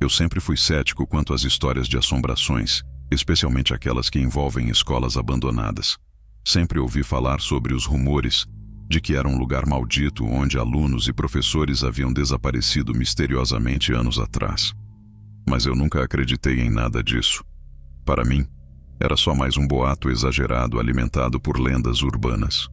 Eu sempre fui cético quanto às histórias de assombrações, especialmente aquelas que envolvem escolas abandonadas. Sempre ouvi falar sobre os rumores de que era um lugar maldito onde alunos e professores haviam desaparecido misteriosamente anos atrás. Mas eu nunca acreditei em nada disso. Para mim, era só mais um boato exagerado alimentado por lendas urbanas.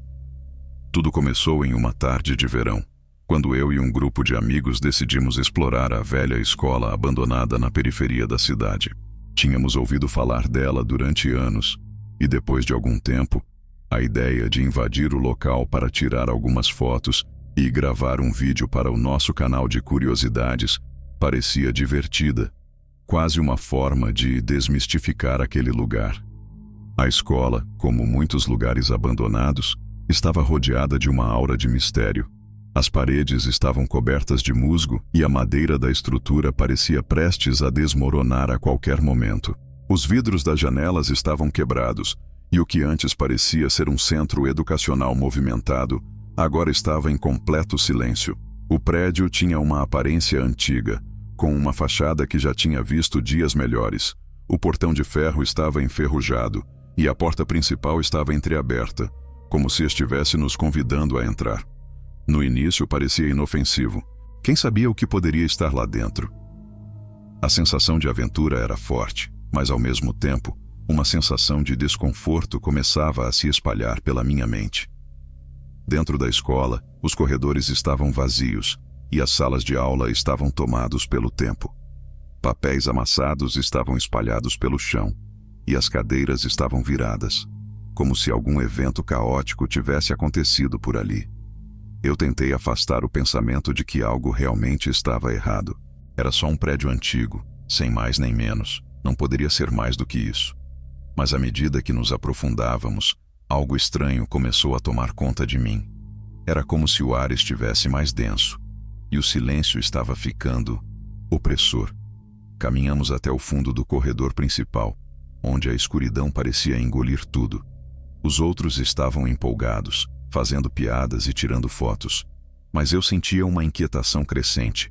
Tudo começou em uma tarde de verão, quando eu e um grupo de amigos decidimos explorar a velha escola abandonada na periferia da cidade. Tínhamos ouvido falar dela durante anos, e depois de algum tempo, a ideia de invadir o local para tirar algumas fotos e gravar um vídeo para o nosso canal de curiosidades parecia divertida, quase uma forma de desmistificar aquele lugar. A escola, como muitos lugares abandonados, estava rodeada de uma aura de mistério. As paredes estavam cobertas de musgo e a madeira da estrutura parecia prestes a desmoronar a qualquer momento. Os vidros das janelas estavam quebrados, e o que antes parecia ser um centro educacional movimentado, agora estava em completo silêncio. O prédio tinha uma aparência antiga, com uma fachada que já tinha visto dias melhores. O portão de ferro estava enferrujado, e a porta principal estava entreaberta, como se estivesse nos convidando a entrar. No início parecia inofensivo. Quem sabia o que poderia estar lá dentro? A sensação de aventura era forte, mas ao mesmo tempo, uma sensação de desconforto começava a se espalhar pela minha mente. Dentro da escola, os corredores estavam vazios e as salas de aula estavam tomados pelo tempo. Papéis amassados estavam espalhados pelo chão e as cadeiras estavam viradas, como se algum evento caótico tivesse acontecido por ali. Eu tentei afastar o pensamento de que algo realmente estava errado. Era só um prédio antigo, sem mais nem menos. Não poderia ser mais do que isso. Mas à medida que nos aprofundávamos, algo estranho começou a tomar conta de mim. Era como se o ar estivesse mais denso, e o silêncio estava ficando opressor. Caminhamos até o fundo do corredor principal, onde a escuridão parecia engolir tudo. Os outros estavam empolgados, fazendo piadas e tirando fotos, mas eu sentia uma inquietação crescente,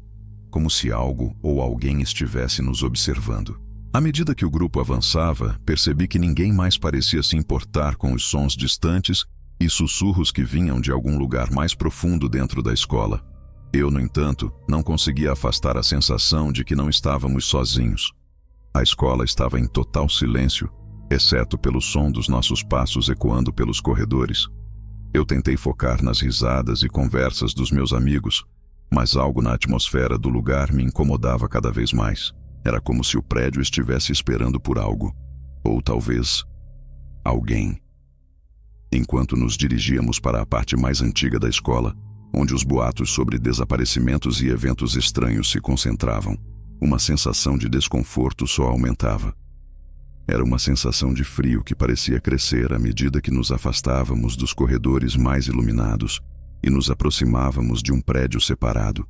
como se algo ou alguém estivesse nos observando. À medida que o grupo avançava, percebi que ninguém mais parecia se importar com os sons distantes e sussurros que vinham de algum lugar mais profundo dentro da escola. Eu, no entanto, não conseguia afastar a sensação de que não estávamos sozinhos. A escola estava em total silêncio, exceto pelo som dos nossos passos ecoando pelos corredores. Eu tentei focar nas risadas e conversas dos meus amigos, mas algo na atmosfera do lugar me incomodava cada vez mais. Era como se o prédio estivesse esperando por algo, ou talvez alguém. Enquanto nos dirigíamos para a parte mais antiga da escola, onde os boatos sobre desaparecimentos e eventos estranhos se concentravam, uma sensação de desconforto só aumentava. Era uma sensação de frio que parecia crescer à medida que nos afastávamos dos corredores mais iluminados e nos aproximávamos de um prédio separado,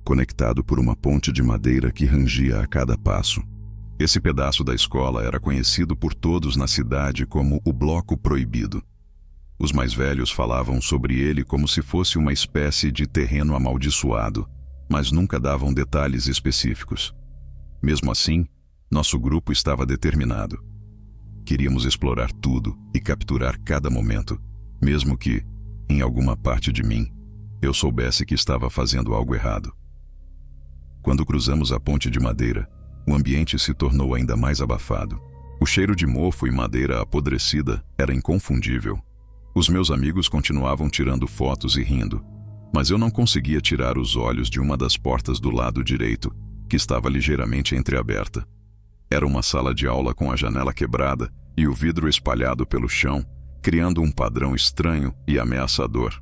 conectado por uma ponte de madeira que rangia a cada passo. Esse pedaço da escola era conhecido por todos na cidade como o Bloco Proibido. Os mais velhos falavam sobre ele como se fosse uma espécie de terreno amaldiçoado, mas nunca davam detalhes específicos. Mesmo assim, nosso grupo estava determinado. Queríamos explorar tudo e capturar cada momento, mesmo que, em alguma parte de mim, eu soubesse que estava fazendo algo errado. Quando cruzamos a ponte de madeira, o ambiente se tornou ainda mais abafado. O cheiro de mofo e madeira apodrecida era inconfundível. Os meus amigos continuavam tirando fotos e rindo, mas eu não conseguia tirar os olhos de uma das portas do lado direito, que estava ligeiramente entreaberta. Era uma sala de aula com a janela quebrada e o vidro espalhado pelo chão, criando um padrão estranho e ameaçador.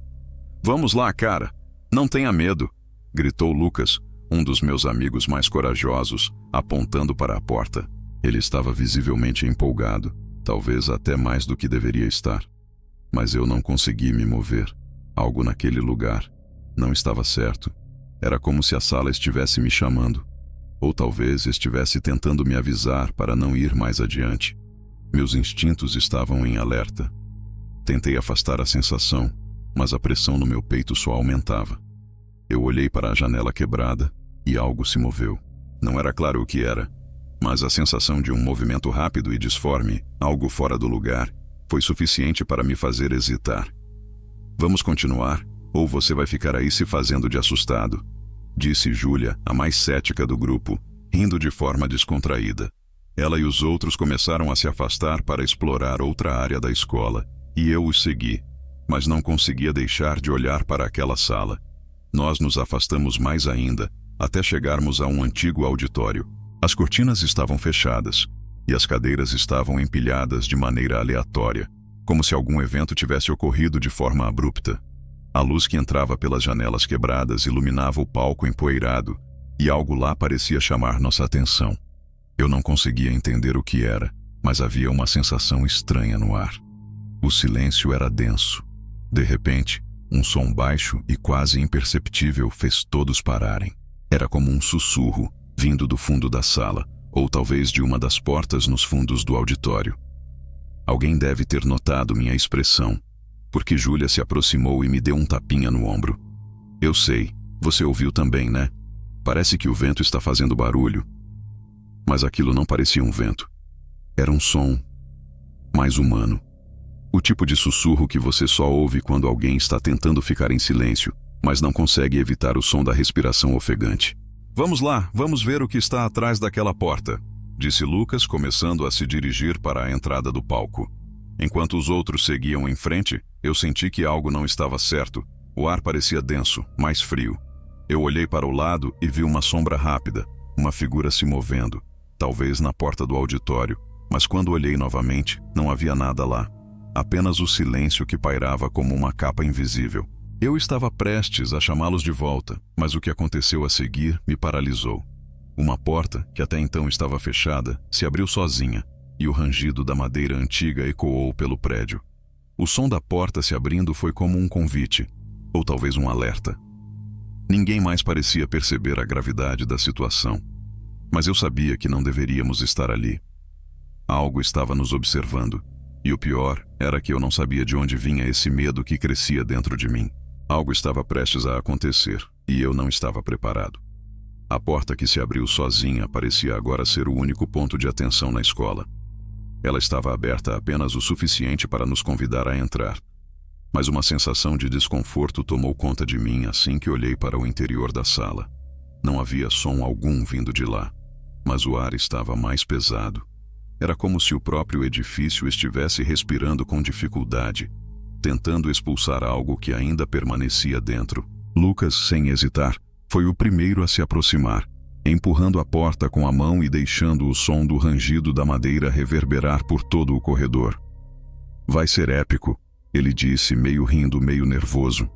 "Vamos lá, cara! Não tenha medo!" gritou Lucas, um dos meus amigos mais corajosos, apontando para a porta. Ele estava visivelmente empolgado, talvez até mais do que deveria estar. Mas eu não consegui me mover. Algo naquele lugar não estava certo. Era como se a sala estivesse me chamando. Ou talvez estivesse tentando me avisar para não ir mais adiante. Meus instintos estavam em alerta. Tentei afastar a sensação, mas a pressão no meu peito só aumentava. Eu olhei para a janela quebrada e algo se moveu. Não era claro o que era, mas a sensação de um movimento rápido e disforme, algo fora do lugar, foi suficiente para me fazer hesitar. Vamos continuar, ou você vai ficar aí se fazendo de assustado, disse Júlia, a mais cética do grupo, rindo de forma descontraída. Ela e os outros começaram a se afastar para explorar outra área da escola, e eu os segui, mas não conseguia deixar de olhar para aquela sala. Nós nos afastamos mais ainda, até chegarmos a um antigo auditório. As cortinas estavam fechadas, e as cadeiras estavam empilhadas de maneira aleatória, como se algum evento tivesse ocorrido de forma abrupta. A luz que entrava pelas janelas quebradas iluminava o palco empoeirado, e algo lá parecia chamar nossa atenção. Eu não conseguia entender o que era, mas havia uma sensação estranha no ar. O silêncio era denso. De repente, um som baixo e quase imperceptível fez todos pararem. Era como um sussurro, vindo do fundo da sala, ou talvez de uma das portas nos fundos do auditório. Alguém deve ter notado minha expressão, porque Júlia se aproximou e me deu um tapinha no ombro. Eu sei, você ouviu também, né? Parece que o vento está fazendo barulho. Mas aquilo não parecia um vento. Era um som mais humano. O tipo de sussurro que você só ouve quando alguém está tentando ficar em silêncio, mas não consegue evitar o som da respiração ofegante. Vamos lá, vamos ver o que está atrás daquela porta, disse Lucas, começando a se dirigir para a entrada do palco. Enquanto os outros seguiam em frente, eu senti que algo não estava certo. O ar parecia denso, mais frio. Eu olhei para o lado e vi uma sombra rápida, uma figura se movendo, talvez na porta do auditório, mas quando olhei novamente, não havia nada lá. Apenas o silêncio que pairava como uma capa invisível. Eu estava prestes a chamá-los de volta, mas o que aconteceu a seguir me paralisou. Uma porta, que até então estava fechada, se abriu sozinha, e o rangido da madeira antiga ecoou pelo prédio. O som da porta se abrindo foi como um convite, ou talvez um alerta. Ninguém mais parecia perceber a gravidade da situação, mas eu sabia que não deveríamos estar ali. Algo estava nos observando, e o pior era que eu não sabia de onde vinha esse medo que crescia dentro de mim. Algo estava prestes a acontecer, e eu não estava preparado. A porta que se abriu sozinha parecia agora ser o único ponto de atenção na escola. Ela estava aberta apenas o suficiente para nos convidar a entrar. Mas uma sensação de desconforto tomou conta de mim assim que olhei para o interior da sala. Não havia som algum vindo de lá, mas o ar estava mais pesado. Era como se o próprio edifício estivesse respirando com dificuldade, tentando expulsar algo que ainda permanecia dentro. Lucas, sem hesitar, foi o primeiro a se aproximar, empurrando a porta com a mão e deixando o som do rangido da madeira reverberar por todo o corredor. Vai ser épico, ele disse, meio rindo, meio nervoso.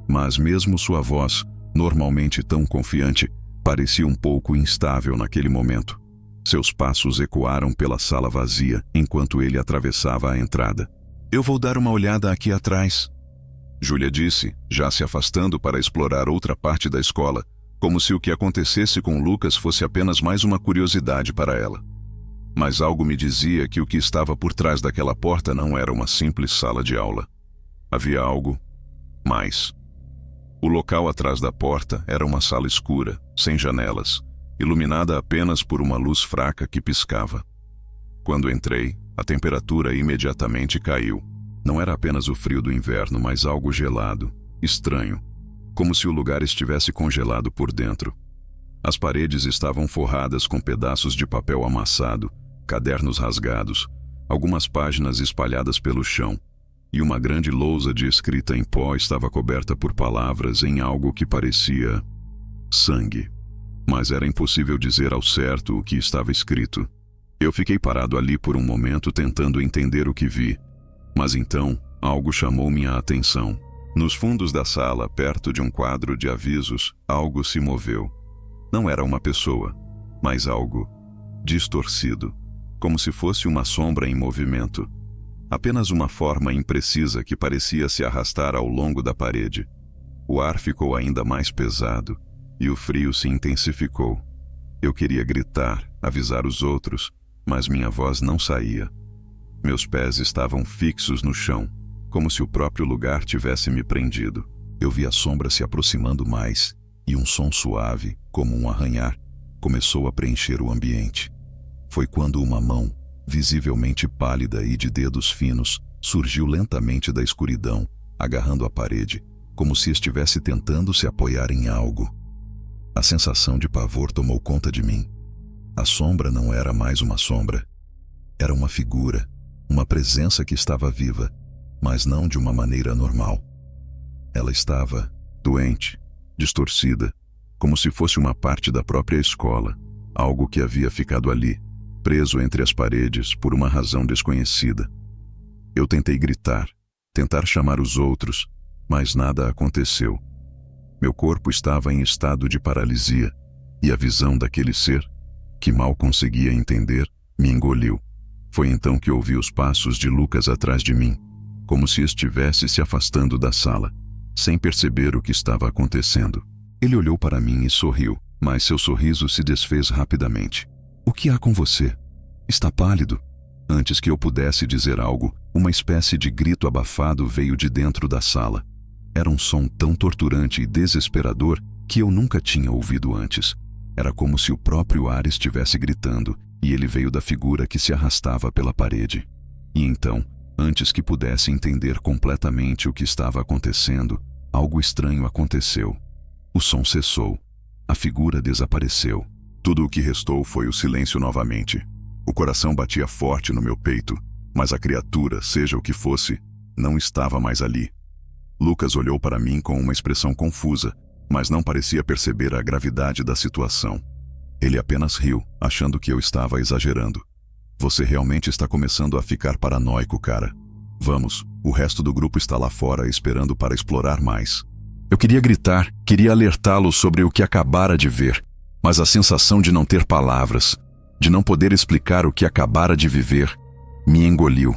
Mas mesmo sua voz, normalmente tão confiante, parecia um pouco instável naquele momento. Seus passos ecoaram pela sala vazia enquanto ele atravessava a entrada. Eu vou dar uma olhada aqui atrás, Júlia disse, já se afastando para explorar outra parte da escola, como se o que acontecesse com Lucas fosse apenas mais uma curiosidade para ela. Mas algo me dizia que o que estava por trás daquela porta não era uma simples sala de aula. Havia algo mais. O local atrás da porta era uma sala escura, sem janelas, iluminada apenas por uma luz fraca que piscava. Quando entrei, a temperatura imediatamente caiu. Não era apenas o frio do inverno, mas algo gelado, estranho, como se o lugar estivesse congelado por dentro. As paredes estavam forradas com pedaços de papel amassado, cadernos rasgados, algumas páginas espalhadas pelo chão, e uma grande lousa de escrita em pó estava coberta por palavras em algo que parecia sangue. Mas era impossível dizer ao certo o que estava escrito. Eu fiquei parado ali por um momento tentando entender o que vi, mas então algo chamou minha atenção. Nos fundos da sala, perto de um quadro de avisos, algo se moveu. Não era uma pessoa, mas algo distorcido, como se fosse uma sombra em movimento. Apenas uma forma imprecisa que parecia se arrastar ao longo da parede. O ar ficou ainda mais pesado e o frio se intensificou. Eu queria gritar, avisar os outros, mas minha voz não saía. Meus pés estavam fixos no chão, como se o próprio lugar tivesse me prendido. Eu vi a sombra se aproximando mais e um som suave, como um arranhar, começou a preencher o ambiente. Foi quando uma mão, visivelmente pálida e de dedos finos, surgiu lentamente da escuridão, agarrando a parede, como se estivesse tentando se apoiar em algo. A sensação de pavor tomou conta de mim. A sombra não era mais uma sombra. Era uma figura, uma presença que estava viva, mas não de uma maneira normal. Ela estava doente, distorcida, como se fosse uma parte da própria escola, algo que havia ficado ali, preso entre as paredes por uma razão desconhecida. Eu tentei gritar, tentar chamar os outros, mas nada aconteceu. Meu corpo estava em estado de paralisia, e a visão daquele ser, que mal conseguia entender, me engoliu. Foi então que ouvi os passos de Lucas atrás de mim, como se estivesse se afastando da sala, sem perceber o que estava acontecendo. Ele olhou para mim e sorriu, mas seu sorriso se desfez rapidamente. "O que há com você? Está pálido." Antes que eu pudesse dizer algo, uma espécie de grito abafado veio de dentro da sala. Era um som tão torturante e desesperador que eu nunca tinha ouvido antes. Era como se o próprio ar estivesse gritando, e ele veio da figura que se arrastava pela parede. E então, antes que pudesse entender completamente o que estava acontecendo, algo estranho aconteceu. O som cessou. A figura desapareceu. Tudo o que restou foi o silêncio novamente. O coração batia forte no meu peito, mas a criatura, seja o que fosse, não estava mais ali. Lucas olhou para mim com uma expressão confusa, mas não parecia perceber a gravidade da situação. Ele apenas riu, achando que eu estava exagerando. "Você realmente está começando a ficar paranoico, cara. Vamos, o resto do grupo está lá fora esperando para explorar mais." Eu queria gritar, queria alertá-lo sobre o que acabara de ver, mas a sensação de não ter palavras, de não poder explicar o que acabara de viver, me engoliu.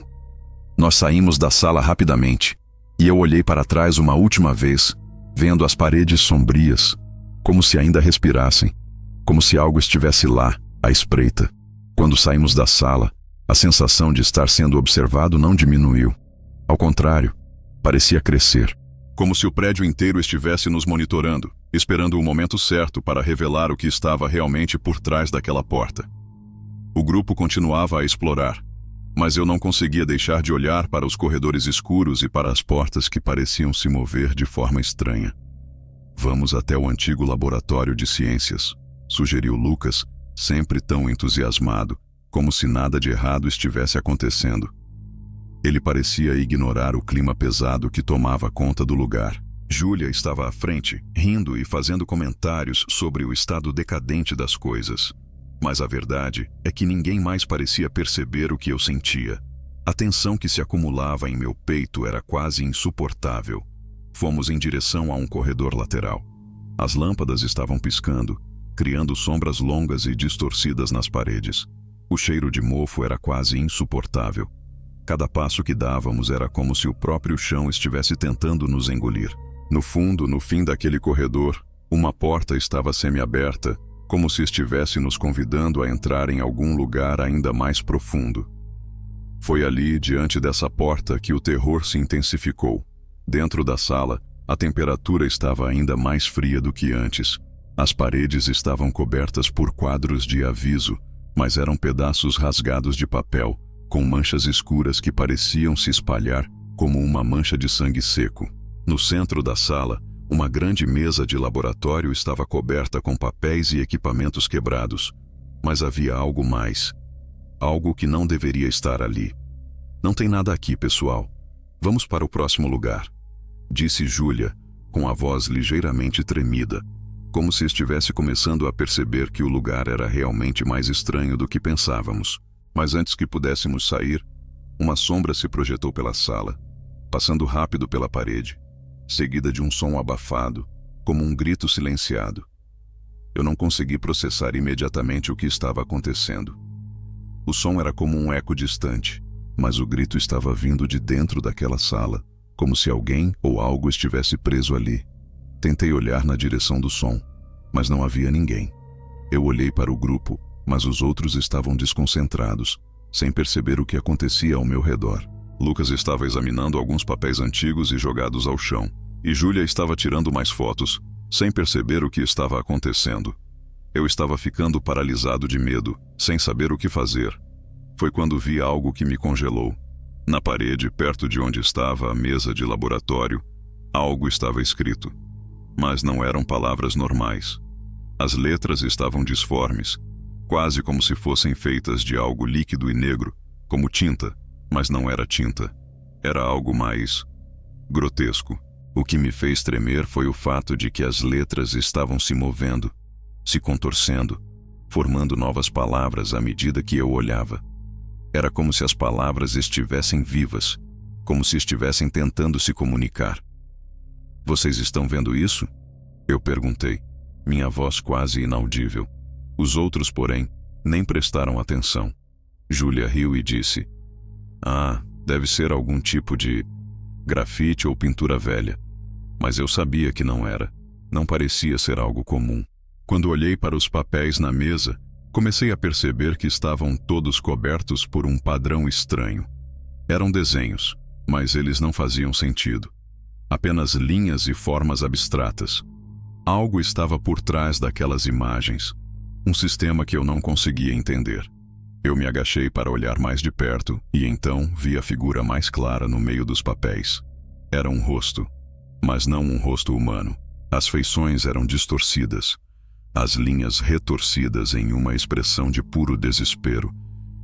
Nós saímos da sala rapidamente, e eu olhei para trás uma última vez, vendo as paredes sombrias, como se ainda respirassem, como se algo estivesse lá, à espreita. Quando saímos da sala, a sensação de estar sendo observado não diminuiu. Ao contrário, parecia crescer, como se o prédio inteiro estivesse nos monitorando, esperando o momento certo para revelar o que estava realmente por trás daquela porta. O grupo continuava a explorar, mas eu não conseguia deixar de olhar para os corredores escuros e para as portas que pareciam se mover de forma estranha. "Vamos até o antigo laboratório de ciências", sugeriu Lucas, sempre tão entusiasmado, como se nada de errado estivesse acontecendo. Ele parecia ignorar o clima pesado que tomava conta do lugar. Júlia estava à frente, rindo e fazendo comentários sobre o estado decadente das coisas. Mas a verdade é que ninguém mais parecia perceber o que eu sentia. A tensão que se acumulava em meu peito era quase insuportável. Fomos em direção a um corredor lateral. As lâmpadas estavam piscando, criando sombras longas e distorcidas nas paredes. O cheiro de mofo era quase insuportável. Cada passo que dávamos era como se o próprio chão estivesse tentando nos engolir. No fundo, no fim daquele corredor, uma porta estava semiaberta, como se estivesse nos convidando a entrar em algum lugar ainda mais profundo. Foi ali, diante dessa porta, que o terror se intensificou. Dentro da sala, a temperatura estava ainda mais fria do que antes. As paredes estavam cobertas por quadros de aviso, mas eram pedaços rasgados de papel, com manchas escuras que pareciam se espalhar como uma mancha de sangue seco. No centro da sala, uma grande mesa de laboratório estava coberta com papéis e equipamentos quebrados. Mas havia algo mais. Algo que não deveria estar ali. "Não tem nada aqui, pessoal. Vamos para o próximo lugar", disse Júlia, com a voz ligeiramente tremida, como se estivesse começando a perceber que o lugar era realmente mais estranho do que pensávamos. Mas antes que pudéssemos sair, uma sombra se projetou pela sala, passando rápido pela parede, seguida de um som abafado, como um grito silenciado. Eu não consegui processar imediatamente o que estava acontecendo. O som era como um eco distante, mas o grito estava vindo de dentro daquela sala, como se alguém ou algo estivesse preso ali. Tentei olhar na direção do som, mas não havia ninguém. Eu olhei para o grupo, mas os outros estavam desconcentrados, sem perceber o que acontecia ao meu redor. Lucas estava examinando alguns papéis antigos e jogados ao chão, e Júlia estava tirando mais fotos, sem perceber o que estava acontecendo. Eu estava ficando paralisado de medo, sem saber o que fazer. Foi quando vi algo que me congelou. Na parede, perto de onde estava a mesa de laboratório, algo estava escrito. Mas não eram palavras normais. As letras estavam disformes, quase como se fossem feitas de algo líquido e negro, como tinta, mas não era tinta. Era algo mais grotesco. O que me fez tremer foi o fato de que as letras estavam se movendo, se contorcendo, formando novas palavras à medida que eu olhava. Era como se as palavras estivessem vivas, como se estivessem tentando se comunicar. Vocês estão vendo isso? Eu perguntei, minha voz quase inaudível. Os outros, porém, nem prestaram atenção. Júlia riu e disse: "Ah, deve ser algum tipo de grafite ou pintura velha." Mas eu sabia que não era. Não parecia ser algo comum. Quando olhei para os papéis na mesa, comecei a perceber que estavam todos cobertos por um padrão estranho. Eram desenhos, mas eles não faziam sentido. Apenas linhas e formas abstratas. Algo estava por trás daquelas imagens. Um sistema que eu não conseguia entender. Eu me agachei para olhar mais de perto e então vi a figura mais clara no meio dos papéis. Era um rosto, mas não um rosto humano. As feições eram distorcidas, as linhas retorcidas em uma expressão de puro desespero,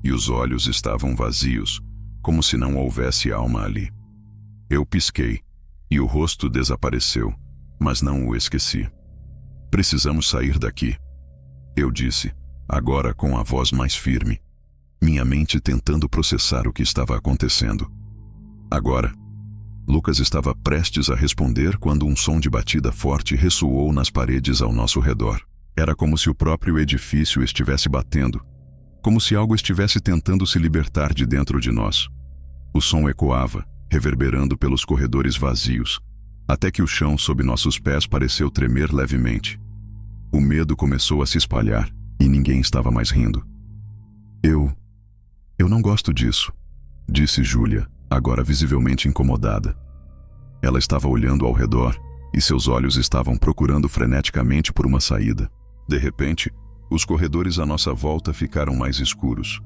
e os olhos estavam vazios, como se não houvesse alma ali. Eu pisquei, e o rosto desapareceu, mas não o esqueci. "Precisamos sair daqui", eu disse, agora com a voz mais firme, minha mente tentando processar o que estava acontecendo. Agora, Lucas estava prestes a responder quando um som de batida forte ressoou nas paredes ao nosso redor. Era como se o próprio edifício estivesse batendo, como se algo estivesse tentando se libertar de dentro de nós. O som ecoava, reverberando pelos corredores vazios, até que o chão sob nossos pés pareceu tremer levemente. O medo começou a se espalhar e ninguém estava mais rindo. Eu não gosto disso", disse Júlia, agora visivelmente incomodada. Ela estava olhando ao redor e seus olhos estavam procurando freneticamente por uma saída. De repente, os corredores à nossa volta ficaram mais escuros.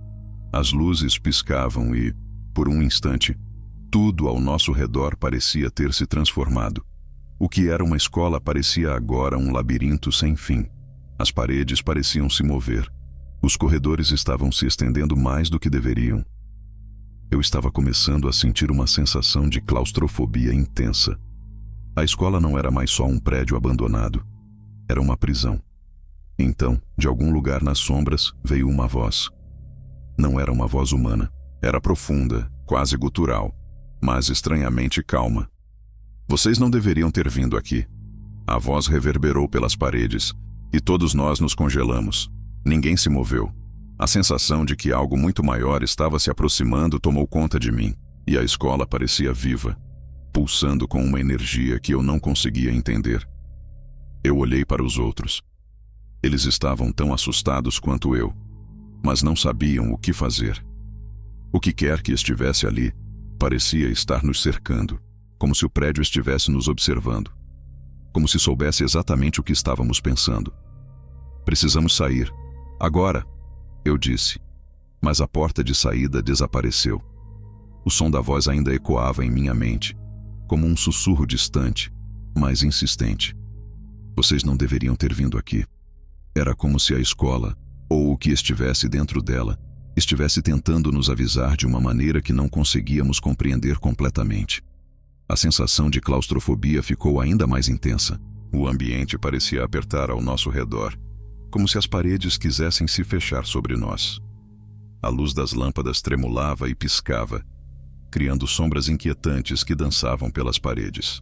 As luzes piscavam e, por um instante, tudo ao nosso redor parecia ter se transformado. O que era uma escola parecia agora um labirinto sem fim. As paredes pareciam se mover. Os corredores estavam se estendendo mais do que deveriam. Eu estava começando a sentir uma sensação de claustrofobia intensa. A escola não era mais só um prédio abandonado. Era uma prisão. Então, de algum lugar nas sombras, veio uma voz. Não era uma voz humana. Era profunda, quase gutural, mas estranhamente calma. "Vocês não deveriam ter vindo aqui." A voz reverberou pelas paredes, e todos nós nos congelamos. Ninguém se moveu. A sensação de que algo muito maior estava se aproximando tomou conta de mim, e a escola parecia viva, pulsando com uma energia que eu não conseguia entender. Eu olhei para os outros. Eles estavam tão assustados quanto eu, mas não sabiam o que fazer. O que quer que estivesse ali, parecia estar nos cercando, como se o prédio estivesse nos observando, como se soubesse exatamente o que estávamos pensando. "Precisamos sair. Agora", eu disse, mas a porta de saída desapareceu. O som da voz ainda ecoava em minha mente, como um sussurro distante, mas insistente. "Vocês não deveriam ter vindo aqui." Era como se a escola, ou o que estivesse dentro dela, estivesse tentando nos avisar de uma maneira que não conseguíamos compreender completamente. A sensação de claustrofobia ficou ainda mais intensa. O ambiente parecia apertar ao nosso redor, como se as paredes quisessem se fechar sobre nós. A luz das lâmpadas tremulava e piscava, criando sombras inquietantes que dançavam pelas paredes.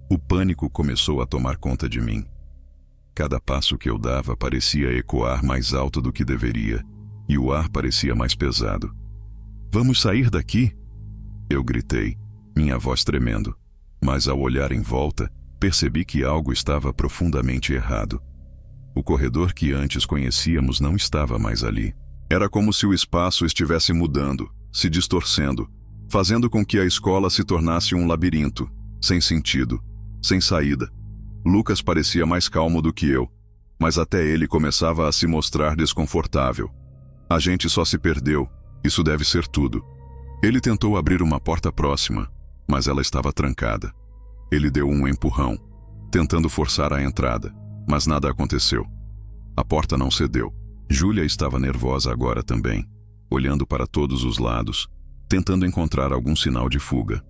O pânico começou a tomar conta de mim. Cada passo que eu dava parecia ecoar mais alto do que deveria, e o ar parecia mais pesado. "Vamos sair daqui?" eu gritei, minha voz tremendo, mas ao olhar em volta, percebi que algo estava profundamente errado. O corredor que antes conhecíamos não estava mais ali. Era como se o espaço estivesse mudando, se distorcendo, fazendo com que a escola se tornasse um labirinto, sem sentido, sem saída. Lucas parecia mais calmo do que eu, mas até ele começava a se mostrar desconfortável. A gente só se perdeu, isso deve ser tudo. Ele tentou abrir uma porta próxima, mas ela estava trancada. Ele deu um empurrão, tentando forçar a entrada, mas nada aconteceu. A porta não cedeu. Júlia estava nervosa agora também, olhando para todos os lados, tentando encontrar algum sinal de fuga.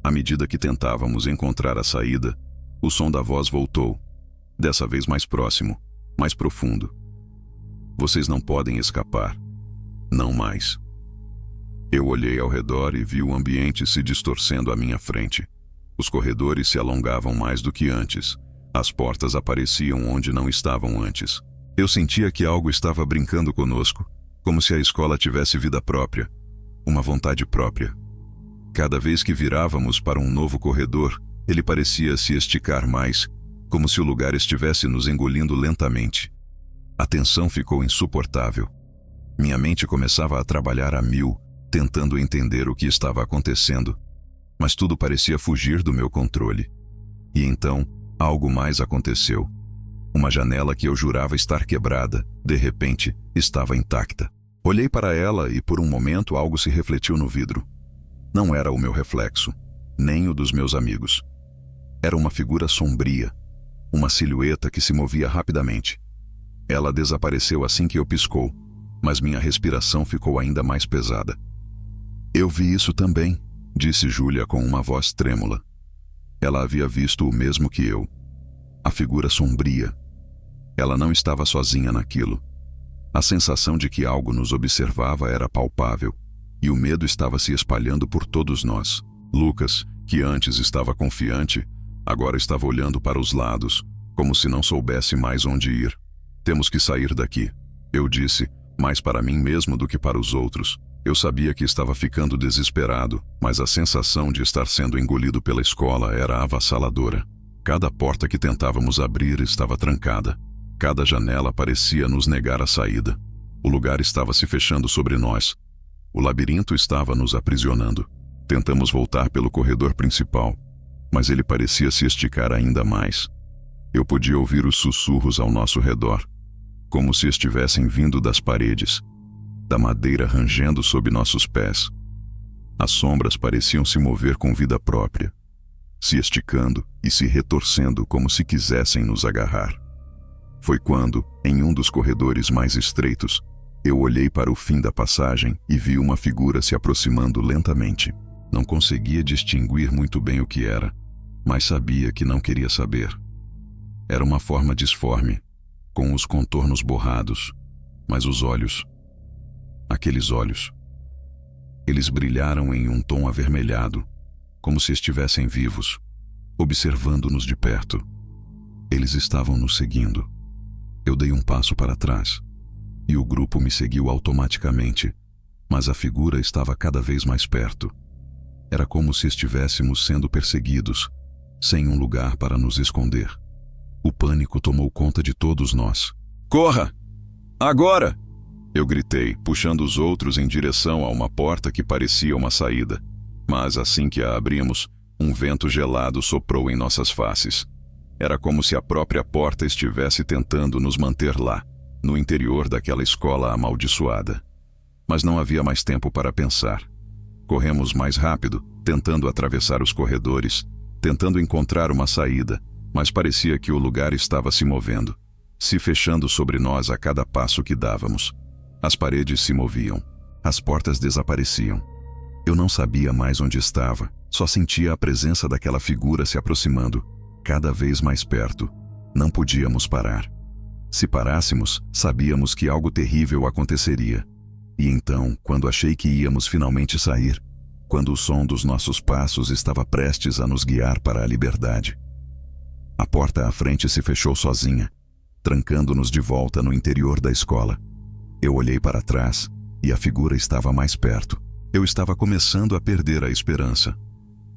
À medida que tentávamos encontrar a saída, o som da voz voltou, dessa vez mais próximo, mais profundo. Vocês não podem escapar. Não mais. Eu olhei ao redor e vi o ambiente se distorcendo à minha frente. Os corredores se alongavam mais do que antes. As portas apareciam onde não estavam antes. Eu sentia que algo estava brincando conosco, como se a escola tivesse vida própria, uma vontade própria. Cada vez que virávamos para um novo corredor, ele parecia se esticar mais, como se o lugar estivesse nos engolindo lentamente. A tensão ficou insuportável. Minha mente começava a trabalhar a mil, tentando entender o que estava acontecendo, mas tudo parecia fugir do meu controle. E então, algo mais aconteceu. Uma janela que eu jurava estar quebrada, de repente, estava intacta. Olhei para ela e por um momento algo se refletiu no vidro. Não era o meu reflexo, nem o dos meus amigos. Era uma figura sombria, uma silhueta que se movia rapidamente. Ela desapareceu assim que eu piscou, mas minha respiração ficou ainda mais pesada. Eu vi isso também, disse Júlia com uma voz trêmula. Ela havia visto o mesmo que eu. A figura sombria. Ela não estava sozinha naquilo. A sensação de que algo nos observava era palpável, e o medo estava se espalhando por todos nós. Lucas, que antes estava confiante, agora estava olhando para os lados, como se não soubesse mais onde ir. Temos que sair daqui, eu disse, mais para mim mesmo do que para os outros. Eu sabia que estava ficando desesperado, mas a sensação de estar sendo engolido pela escola era avassaladora. Cada porta que tentávamos abrir estava trancada. Cada janela parecia nos negar a saída. O lugar estava se fechando sobre nós. O labirinto estava nos aprisionando. Tentamos voltar pelo corredor principal, mas ele parecia se esticar ainda mais. Eu podia ouvir os sussurros ao nosso redor, como se estivessem vindo das paredes, da madeira rangendo sob nossos pés. As sombras pareciam se mover com vida própria, se esticando e se retorcendo como se quisessem nos agarrar. Foi quando, em um dos corredores mais estreitos, eu olhei para o fim da passagem e vi uma figura se aproximando lentamente. Não conseguia distinguir muito bem o que era, mas sabia que não queria saber. Era uma forma disforme, com os contornos borrados, mas os olhos, aqueles olhos, eles brilharam em um tom avermelhado, como se estivessem vivos, observando-nos de perto. Eles estavam nos seguindo. Eu dei um passo para trás, e o grupo me seguiu automaticamente, mas a figura estava cada vez mais perto. Era como se estivéssemos sendo perseguidos, sem um lugar para nos esconder. O pânico tomou conta de todos nós. "Corra! Agora!" Eu gritei, puxando os outros em direção a uma porta que parecia uma saída. Mas assim que a abrimos, um vento gelado soprou em nossas faces. Era como se a própria porta estivesse tentando nos manter lá, no interior daquela escola amaldiçoada. Mas não havia mais tempo para pensar. Corremos mais rápido, tentando atravessar os corredores, tentando encontrar uma saída, mas parecia que o lugar estava se movendo, se fechando sobre nós a cada passo que dávamos. As paredes se moviam, as portas desapareciam. Eu não sabia mais onde estava, só sentia a presença daquela figura se aproximando, cada vez mais perto. Não podíamos parar. Se parássemos, sabíamos que algo terrível aconteceria. E então, quando achei que íamos finalmente sair, quando o som dos nossos passos estava prestes a nos guiar para a liberdade, a porta à frente se fechou sozinha, trancando-nos de volta no interior da escola. Eu olhei para trás e a figura estava mais perto. Eu estava começando a perder a esperança.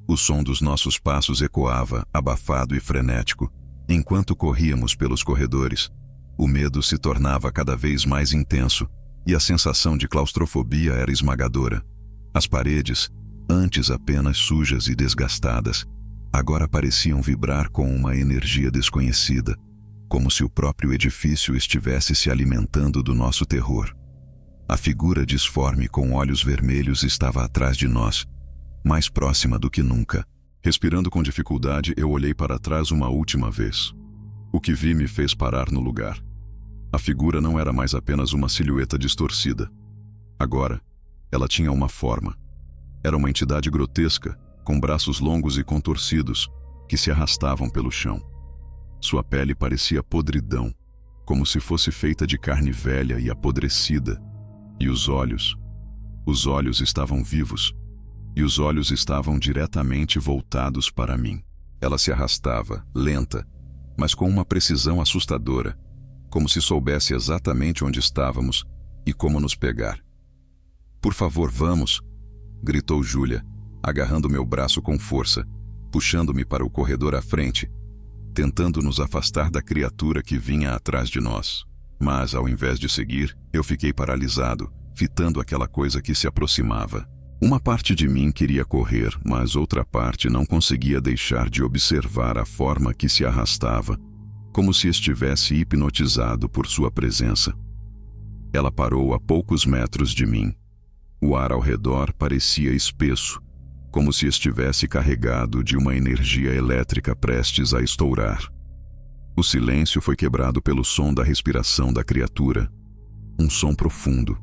O som dos nossos passos ecoava, abafado e frenético, enquanto corríamos pelos corredores. O medo se tornava cada vez mais intenso e a sensação de claustrofobia era esmagadora. As paredes, antes apenas sujas e desgastadas, agora pareciam vibrar com uma energia desconhecida, como se o próprio edifício estivesse se alimentando do nosso terror. A figura disforme com olhos vermelhos estava atrás de nós, mais próxima do que nunca. Respirando com dificuldade, eu olhei para trás uma última vez. O que vi me fez parar no lugar. A figura não era mais apenas uma silhueta distorcida. Agora, ela tinha uma forma. Era uma entidade grotesca, com braços longos e contorcidos, que se arrastavam pelo chão. Sua pele parecia podridão, como se fosse feita de carne velha e apodrecida. E os olhos estavam vivos, e os olhos estavam diretamente voltados para mim. Ela se arrastava, lenta, mas com uma precisão assustadora, como se soubesse exatamente onde estávamos e como nos pegar. "Por favor, vamos!" gritou Júlia, agarrando meu braço com força, puxando-me para o corredor à frente, tentando nos afastar da criatura que vinha atrás de nós. Mas, ao invés de seguir, eu fiquei paralisado, fitando aquela coisa que se aproximava. Uma parte de mim queria correr, mas outra parte não conseguia deixar de observar a forma que se arrastava, como se estivesse hipnotizado por sua presença. Ela parou a poucos metros de mim. O ar ao redor parecia espesso, como se estivesse carregado de uma energia elétrica prestes a estourar. O silêncio foi quebrado pelo som da respiração da criatura. Um som profundo,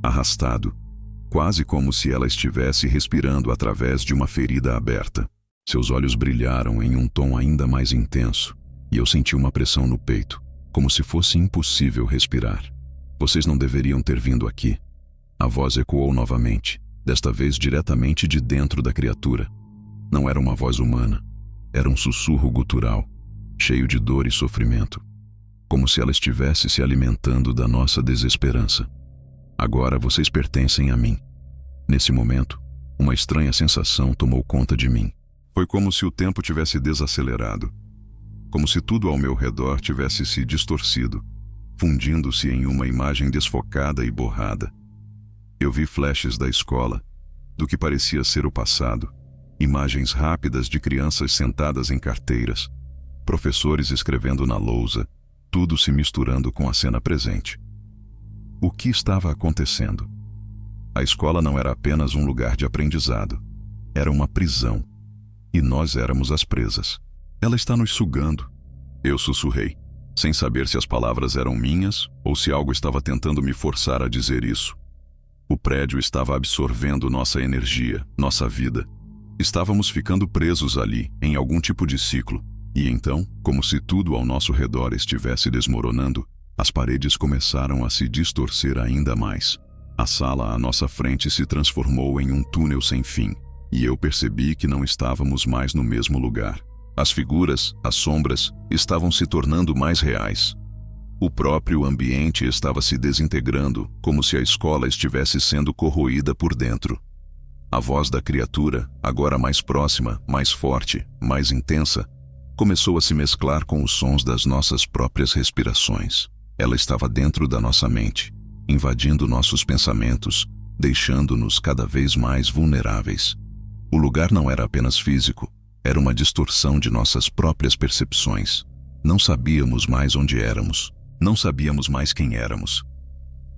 arrastado, quase como se ela estivesse respirando através de uma ferida aberta. Seus olhos brilharam em um tom ainda mais intenso, e eu senti uma pressão no peito, como se fosse impossível respirar. "Vocês não deveriam ter vindo aqui." A voz ecoou novamente, desta vez diretamente de dentro da criatura. Não era uma voz humana, era um sussurro gutural, cheio de dor e sofrimento, como se ela estivesse se alimentando da nossa desesperança. "Agora vocês pertencem a mim." Nesse momento, uma estranha sensação tomou conta de mim. Foi como se o tempo tivesse desacelerado, como se tudo ao meu redor tivesse se distorcido, fundindo-se em uma imagem desfocada e borrada. Eu vi flashes da escola, do que parecia ser o passado, imagens rápidas de crianças sentadas em carteiras, professores escrevendo na lousa, tudo se misturando com a cena presente. O que estava acontecendo? A escola não era apenas um lugar de aprendizado, era uma prisão, e nós éramos as presas. "Ela está nos sugando", eu sussurrei, sem saber se as palavras eram minhas ou se algo estava tentando me forçar a dizer isso. O prédio estava absorvendo nossa energia, nossa vida. Estávamos ficando presos ali, em algum tipo de ciclo, e então, como se tudo ao nosso redor estivesse desmoronando, as paredes começaram a se distorcer ainda mais. A sala à nossa frente se transformou em um túnel sem fim, e eu percebi que não estávamos mais no mesmo lugar. As figuras, as sombras, estavam se tornando mais reais. O próprio ambiente estava se desintegrando, como se a escola estivesse sendo corroída por dentro. A voz da criatura, agora mais próxima, mais forte, mais intensa, começou a se mesclar com os sons das nossas próprias respirações. Ela estava dentro da nossa mente, invadindo nossos pensamentos, deixando-nos cada vez mais vulneráveis. O lugar não era apenas físico, era uma distorção de nossas próprias percepções. Não sabíamos mais onde éramos. Não sabíamos mais quem éramos.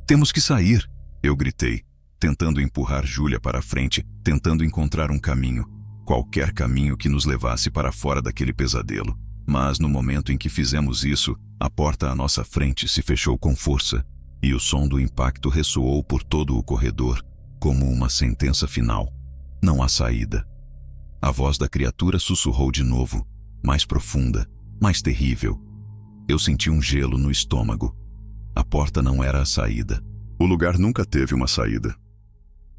"Temos que sair", eu gritei, tentando empurrar Júlia para a frente, tentando encontrar um caminho, qualquer caminho que nos levasse para fora daquele pesadelo. Mas no momento em que fizemos isso, a porta à nossa frente se fechou com força, e o som do impacto ressoou por todo o corredor, como uma sentença final. Não há saída. A voz da criatura sussurrou de novo, mais profunda, mais terrível. Eu senti um gelo no estômago. A porta não era a saída. O lugar nunca teve uma saída.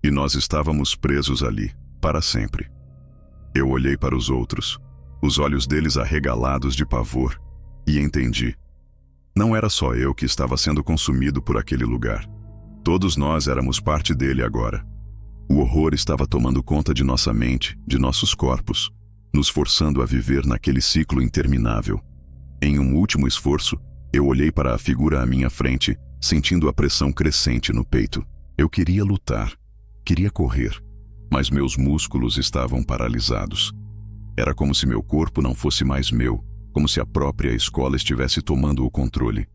E nós estávamos presos ali, para sempre. Eu olhei para os outros, os olhos deles arregalados de pavor, e entendi. Não era só eu que estava sendo consumido por aquele lugar. Todos nós éramos parte dele agora. O horror estava tomando conta de nossa mente, de nossos corpos, nos forçando a viver naquele ciclo interminável. Em um último esforço, eu olhei para a figura à minha frente, sentindo a pressão crescente no peito. Eu queria lutar, queria correr, mas meus músculos estavam paralisados. Era como se meu corpo não fosse mais meu, como se a própria escola estivesse tomando o controle.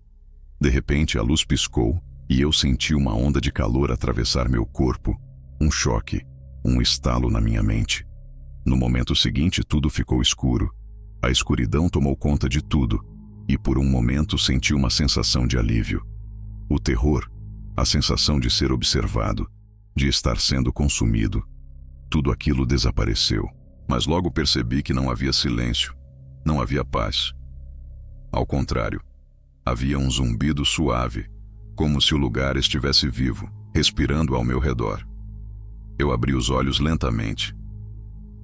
De repente, a luz piscou e eu senti uma onda de calor atravessar meu corpo, um choque, um estalo na minha mente. No momento seguinte, tudo ficou escuro. A escuridão tomou conta de tudo, e por um momento senti uma sensação de alívio. O terror, a sensação de ser observado, de estar sendo consumido, tudo aquilo desapareceu. Mas logo percebi que não havia silêncio, não havia paz. Ao contrário, havia um zumbido suave, como se o lugar estivesse vivo, respirando ao meu redor. Eu abri os olhos lentamente.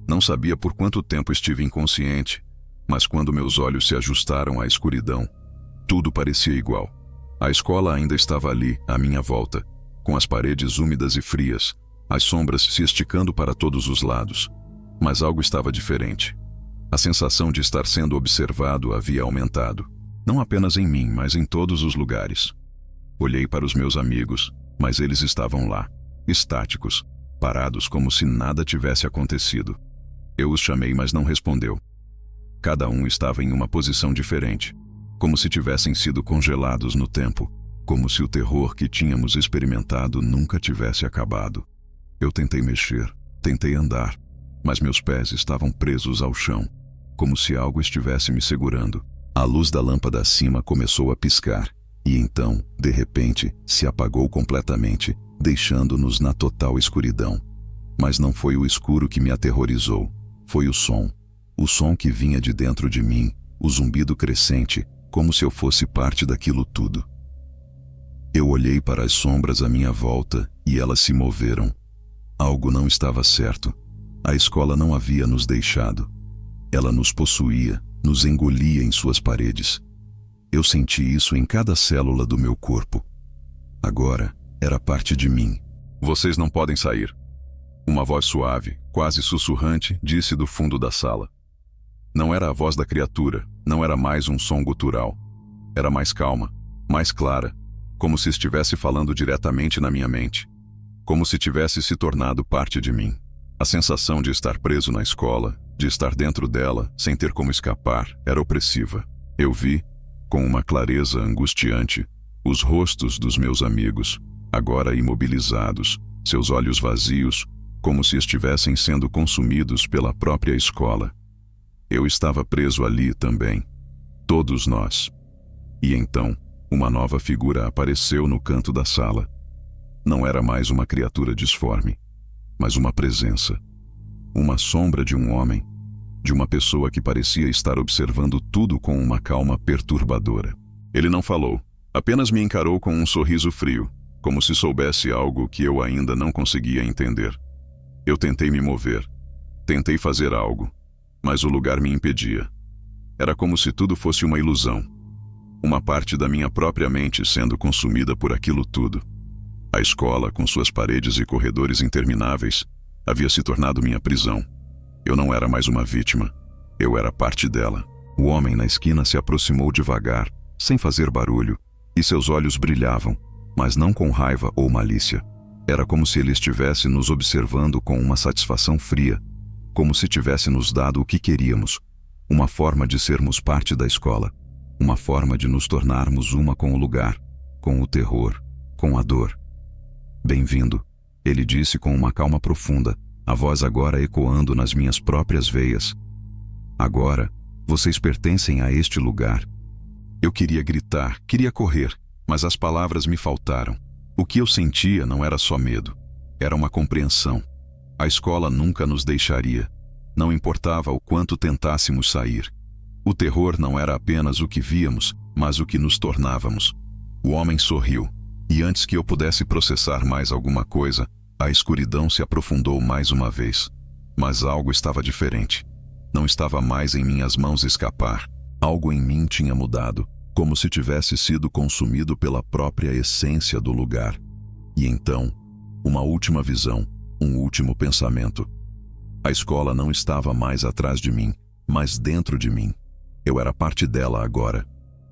Não sabia por quanto tempo estive inconsciente, mas quando meus olhos se ajustaram à escuridão, tudo parecia igual. A escola ainda estava ali, à minha volta, com as paredes úmidas e frias, as sombras se esticando para todos os lados. Mas algo estava diferente. A sensação de estar sendo observado havia aumentado. Não apenas em mim, mas em todos os lugares. Olhei para os meus amigos, mas eles estavam lá, estáticos, parados como se nada tivesse acontecido. Eu os chamei, mas não respondeu. Cada um estava em uma posição diferente, como se tivessem sido congelados no tempo, como se o terror que tínhamos experimentado nunca tivesse acabado. Eu tentei mexer, tentei andar, mas meus pés estavam presos ao chão, como se algo estivesse me segurando. A luz da lâmpada acima começou a piscar, e então, de repente, se apagou completamente, deixando-nos na total escuridão. Mas não foi o escuro que me aterrorizou, foi o som que vinha de dentro de mim, o zumbido crescente, como se eu fosse parte daquilo tudo. Eu olhei para as sombras à minha volta e elas se moveram. Algo não estava certo. A escola não havia nos deixado. Ela nos possuía, nos engolia em suas paredes. Eu senti isso em cada célula do meu corpo. Agora era parte de mim. Vocês não podem sair. Uma voz suave, quase sussurrante, disse do fundo da sala. Não era a voz da criatura, não era mais um som gutural. Era mais calma, mais clara, como se estivesse falando diretamente na minha mente. Como se tivesse se tornado parte de mim. A sensação de estar preso na escola, de estar dentro dela, sem ter como escapar, era opressiva. Eu vi, com uma clareza angustiante, os rostos dos meus amigos, agora imobilizados, seus olhos vazios, como se estivessem sendo consumidos pela própria escola. Eu estava preso ali também. Todos nós. E então, uma nova figura apareceu no canto da sala. Não era mais uma criatura disforme, mas uma presença. Uma sombra de um homem, de uma pessoa que parecia estar observando tudo com uma calma perturbadora. Ele não falou, apenas me encarou com um sorriso frio, como se soubesse algo que eu ainda não conseguia entender. Eu tentei me mover, tentei fazer algo, mas o lugar me impedia. Era como se tudo fosse uma ilusão. Uma parte da minha própria mente sendo consumida por aquilo tudo. A escola, com suas paredes e corredores intermináveis, havia se tornado minha prisão. Eu não era mais uma vítima. Eu era parte dela. O homem na esquina se aproximou devagar, sem fazer barulho, e seus olhos brilhavam, mas não com raiva ou malícia. Era como se ele estivesse nos observando com uma satisfação fria, como se tivesse nos dado o que queríamos, uma forma de sermos parte da escola, uma forma de nos tornarmos uma com o lugar, com o terror, com a dor. Bem-vindo, ele disse com uma calma profunda, a voz agora ecoando nas minhas próprias veias. Agora, vocês pertencem a este lugar. Eu queria gritar, queria correr, mas as palavras me faltaram. O que eu sentia não era só medo, era uma compreensão. A escola nunca nos deixaria. Não importava o quanto tentássemos sair. O terror não era apenas o que víamos, mas o que nos tornávamos. O homem sorriu, e antes que eu pudesse processar mais alguma coisa, a escuridão se aprofundou mais uma vez. Mas algo estava diferente. Não estava mais em minhas mãos escapar. Algo em mim tinha mudado, como se tivesse sido consumido pela própria essência do lugar. E então, uma última visão, um último pensamento. A escola não estava mais atrás de mim, mas dentro de mim. Eu era parte dela agora.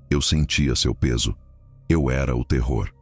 Eu sentia seu peso. Eu era o terror.